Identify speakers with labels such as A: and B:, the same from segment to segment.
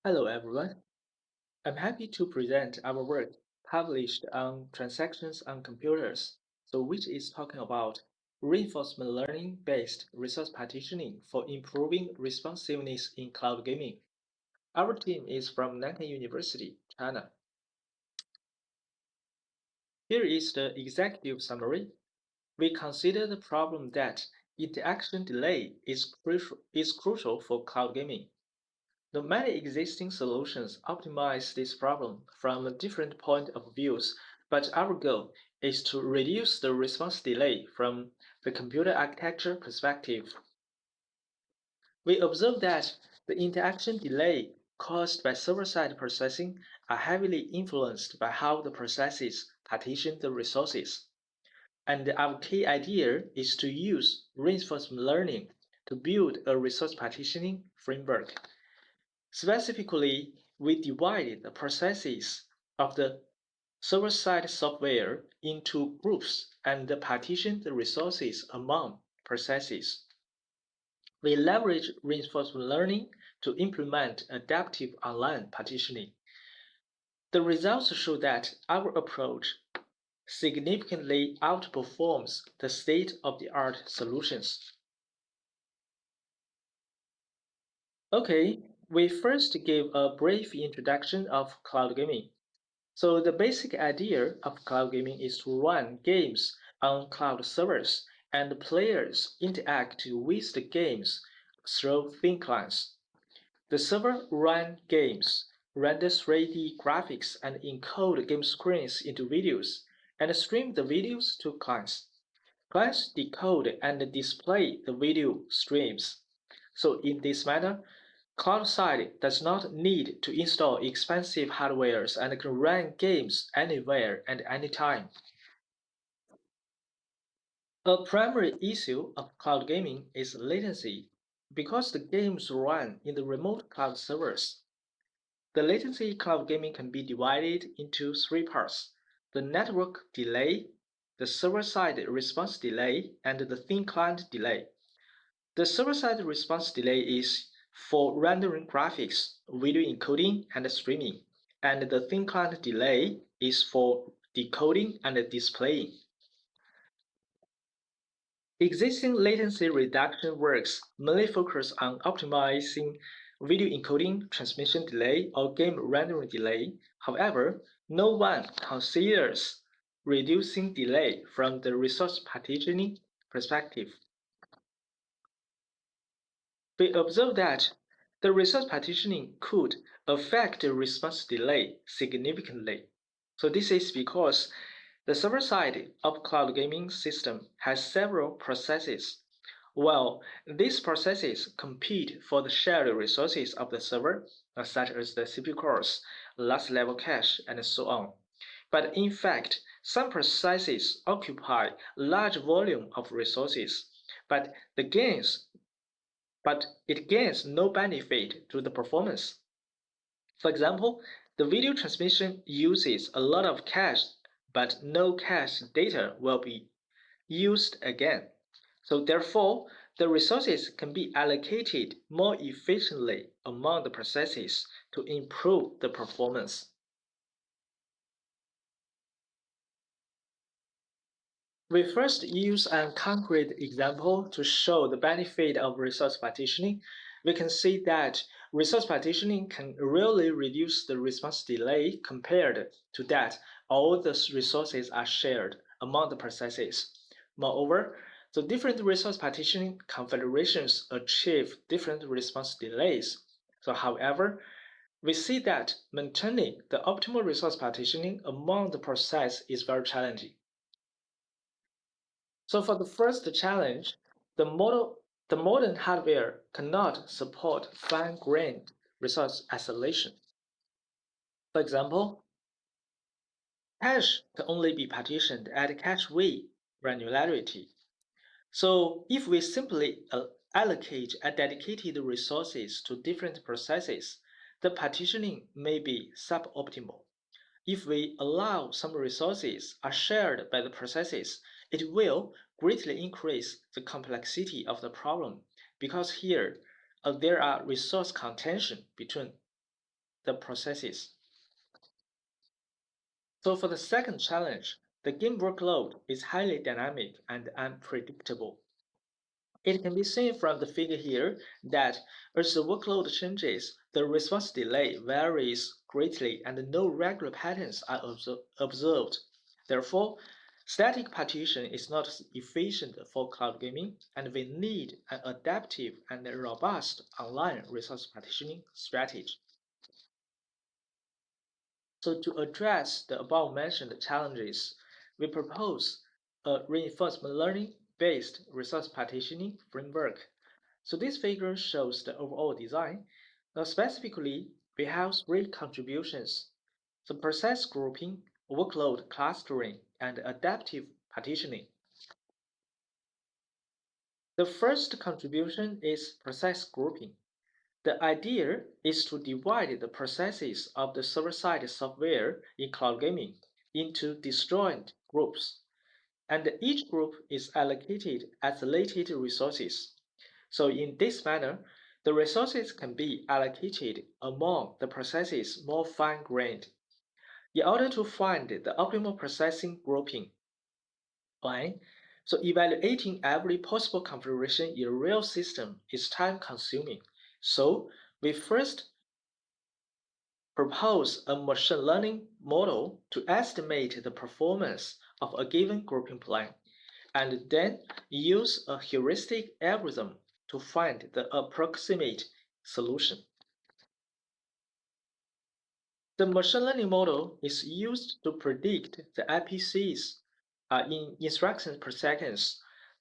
A: Hello everyone. I'm happy to present our work published on Transactions on Computers, which is talking about reinforcement learning based resource partitioning for improving responsiveness in cloud gaming. Our team is from Nanking University, China. Here is the executive summary. We consider the problem that interaction delay is crucial for cloud gaming. The many existing solutions optimize this problem from a different point of views, but our goal is to reduce the response delay from the computer architecture perspective. We observe that the interaction delay caused by server-side processing are heavily influenced by how the processes partition the resources. And our key idea is to use reinforcement learning to build a resource partitioning framework. Specifically, we divided the processes of the server-side software into groups and partitioned the resources among processes. We leverage reinforcement learning to implement adaptive online partitioning. The results show that our approach significantly outperforms the state-of-the-art solutions. Okay, we first give a brief introduction of cloud gaming. So the basic idea of cloud gaming is to run games on cloud servers, and the players interact with the games through thin clients. The server run games, render 3D graphics, and encode game screens into videos, and stream the videos to clients. Clients decode and display the video streams. So in this manner, cloud-side does not need to install expensive hardwares and can run games anywhere and anytime. A primary issue of cloud gaming is latency, because the games run in the remote cloud servers. The latency cloud gaming can be divided into three parts: the network delay, the server-side response delay, and the thin client delay. The server-side response delay is for rendering graphics, video encoding, and streaming, and the thin client delay is for decoding and displaying. Existing latency reduction works mainly focus on optimizing video encoding, transmission delay, or game rendering delay. However, no one considers reducing delay from the resource partitioning perspective. We observe that the resource partitioning could affect the response delay significantly. So this is because the server side of cloud gaming system has several processes. While these processes compete for the shared resources of the server, such as the CPU cores, last level cache, and so on. But in fact, some processes occupy large volume of resources, but the gains but it gains no benefit to the performance. For example, the video transmission uses a lot of cache, but no cache data will be used again. So therefore, the resources can be allocated more efficiently among the processes to improve the performance. We first use a concrete example to show the benefit of resource partitioning. We can see that resource partitioning can really reduce the response delay compared to that all the resources are shared among the processes. Moreover, the different resource partitioning configurations achieve different response delays. So, however, we see that maintaining the optimal resource partitioning among the process is very challenging. So for the first challenge, the modern hardware cannot support fine-grained resource isolation. For example, cache can only be partitioned at cache-V granularity. So if we simply allocate a dedicated resources to different processes, the partitioning may be suboptimal. If we allow some resources are shared by the processes, it will greatly increase the complexity of the problem, because here there are resource contention between the processes. So for the second challenge, the game workload is highly dynamic and unpredictable. It can be seen from the figure here that as the workload changes, the response delay varies greatly and no regular patterns are observed. Therefore, static partition is not efficient for cloud gaming, and we need an adaptive and robust online resource partitioning strategy. So to address the above-mentioned challenges, we propose a reinforcement learning-based resource partitioning framework. So this figure shows the overall design. Now specifically, we have three contributions: the process grouping, workload clustering, and adaptive partitioning. The first contribution is process grouping. The idea is to divide the processes of the server-side software in cloud gaming into disjoint groups, and each group is allocated isolated resources. So in this manner, the resources can be allocated among the processes more fine-grained. In order to find the optimal processing grouping, right? So evaluating every possible configuration in a real system is time-consuming. So we first propose a machine learning model to estimate the performance of a given grouping plan, and then use a heuristic algorithm to find the approximate solution. The machine learning model is used to predict the IPCs in instructions per second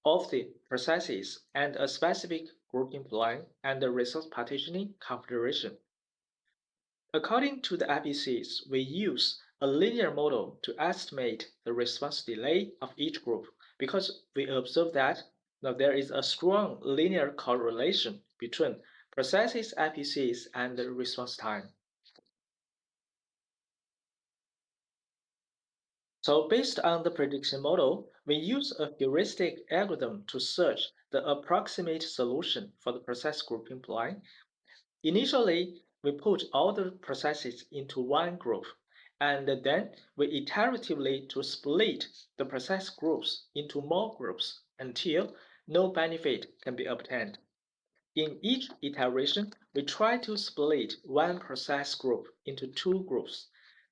A: of the processes and a specific grouping plan and the resource partitioning configuration. According to the IPCs, we use a linear model to estimate the response delay of each group because we observe that now there is a strong linear correlation between processes IPCs and the response time. So based on the prediction model, we use a heuristic algorithm to search the approximate solution for the process grouping plan. Initially, we put all the processes into one group, and then we iteratively to split the process groups into more groups until no benefit can be obtained. In each iteration, we try to split one process group into two groups.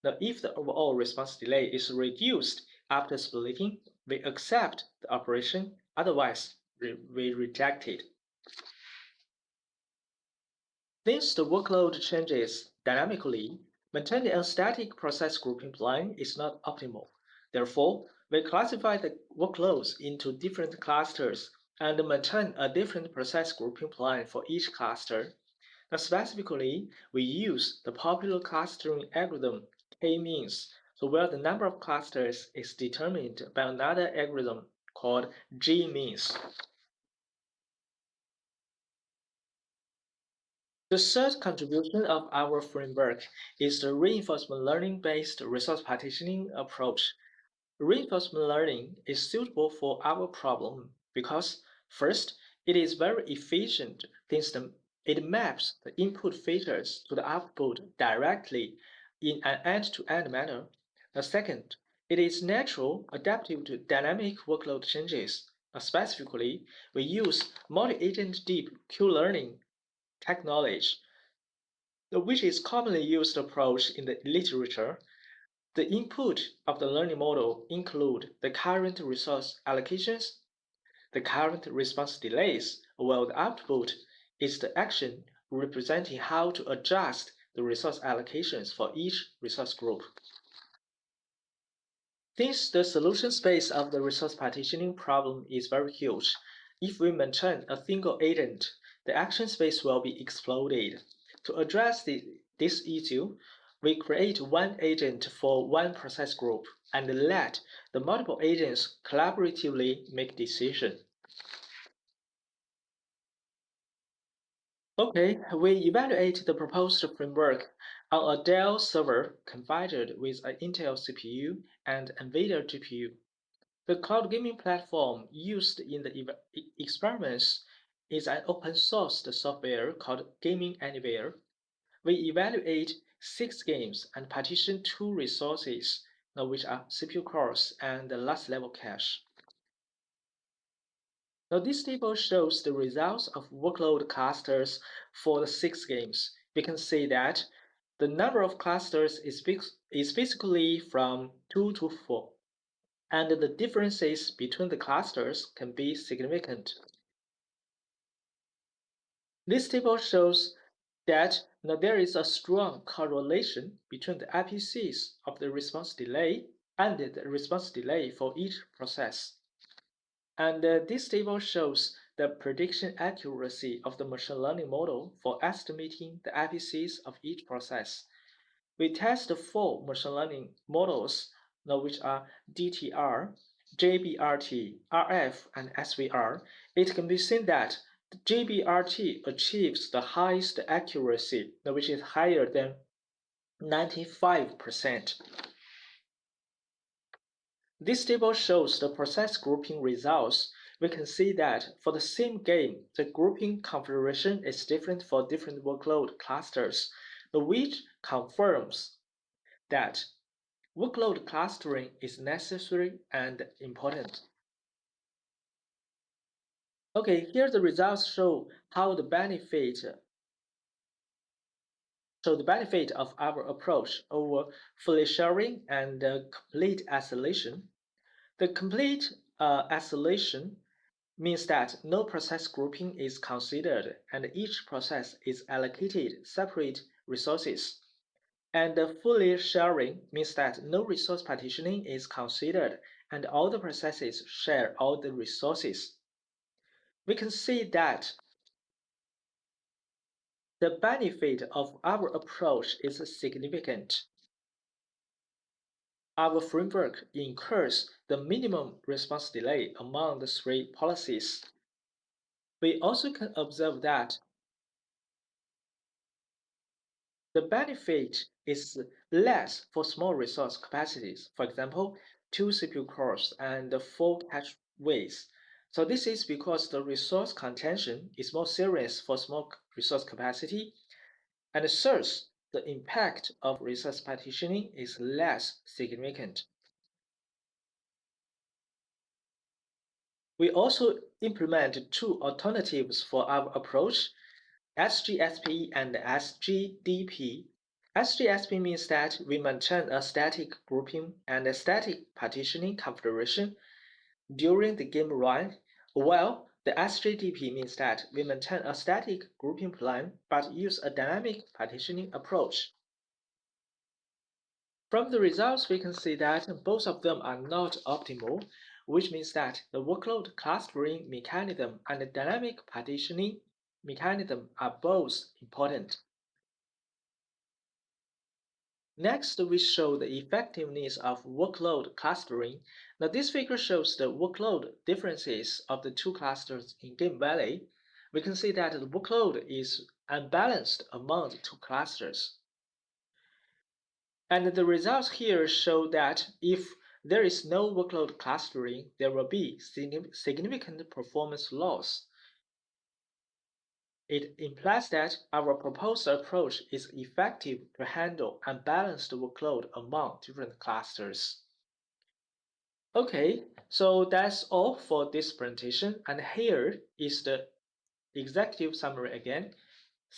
A: Now, if the overall response delay is reduced after splitting, we accept the operation, otherwise we reject it. Since the workload changes dynamically, maintaining a static process grouping plan is not optimal. Therefore, we classify the workloads into different clusters and maintain a different process grouping plan for each cluster. Now, specifically, we use the popular clustering algorithm k-means, so where the number of clusters is determined by another algorithm called g-means. The third contribution of our framework is the reinforcement learning-based resource partitioning approach. Reinforcement learning is suitable for our problem because, first, it is very efficient since it maps the input features to the output directly in an end-to-end manner. The second, it is natural, adaptive to dynamic workload changes. Specifically, we use multi-agent deep Q-learning technology, which is commonly used approach in the literature. The input of the learning model include the current resource allocations, the current response delays, while the output is the action representing how to adjust the resource allocations for each resource group. Since the solution space of the resource partitioning problem is very huge, if we maintain a single agent, the action space will be exploded. To address this issue, we create one agent for one process group and let the multiple agents collaboratively make decisions. Okay, we evaluate the proposed framework on a Dell server configured with an Intel CPU and NVIDIA GPU. The cloud gaming platform used in the experiments is an open source software called Gaming Anywhere. we evaluate 6 games and partition 2 resources, which are CPU cores and the last level cache. Now this table shows the results of workload clusters for the 6 games. We can see that the number of clusters is basically from 2 to 4, and the differences between the clusters can be significant. This table shows that there is a strong correlation between the IPCs of the response delay and the response delay for each process. And this table shows the prediction accuracy of the machine learning model for estimating the IPCs of each process. We test 4 machine learning models, which are DTR, JBRT, RF, and SVR. It can be seen that the JBRT achieves the highest accuracy, which is higher than 95%. This table shows the process grouping results. We can see that for the same game, the grouping configuration is different for different workload clusters, which confirms that workload clustering is necessary and important. Okay, here the results show how the benefit of our approach over fully sharing and complete isolation. The complete isolation means that no process grouping is considered and each process is allocated separate resources. And the fully sharing means that no resource partitioning is considered and all the processes share all the resources. We can see that the benefit of our approach is significant. Our framework incurs the minimum response delay among the 3 policies. We also can observe that the benefit is less for small resource capacities, for example, 2 CPU cores and 4 cacheways. So this is because the resource contention is more serious for small resource capacity, and thus the impact of resource partitioning is less significant. We also implement 2 alternatives for our approach, SGSP and SGDP. SGSP means that we maintain a static grouping and a static partitioning configuration during the game run, while the SGDP means that we maintain a static grouping plan but use a dynamic partitioning approach. From the results, we can see that both of them are not optimal, which means that the workload clustering mechanism and the dynamic partitioning mechanism are both important. Next, we show the effectiveness of workload clustering. Now, this figure shows the workload differences of the 2 clusters in Game Valley. We can see that the workload is unbalanced among the 2 clusters. And the results here show that if there is no workload clustering, there will be significant performance loss. It implies that our proposed approach is effective to handle unbalanced workload among different clusters. Okay, so that's all for this presentation, and here is the executive summary again.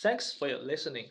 A: Thanks for your listening.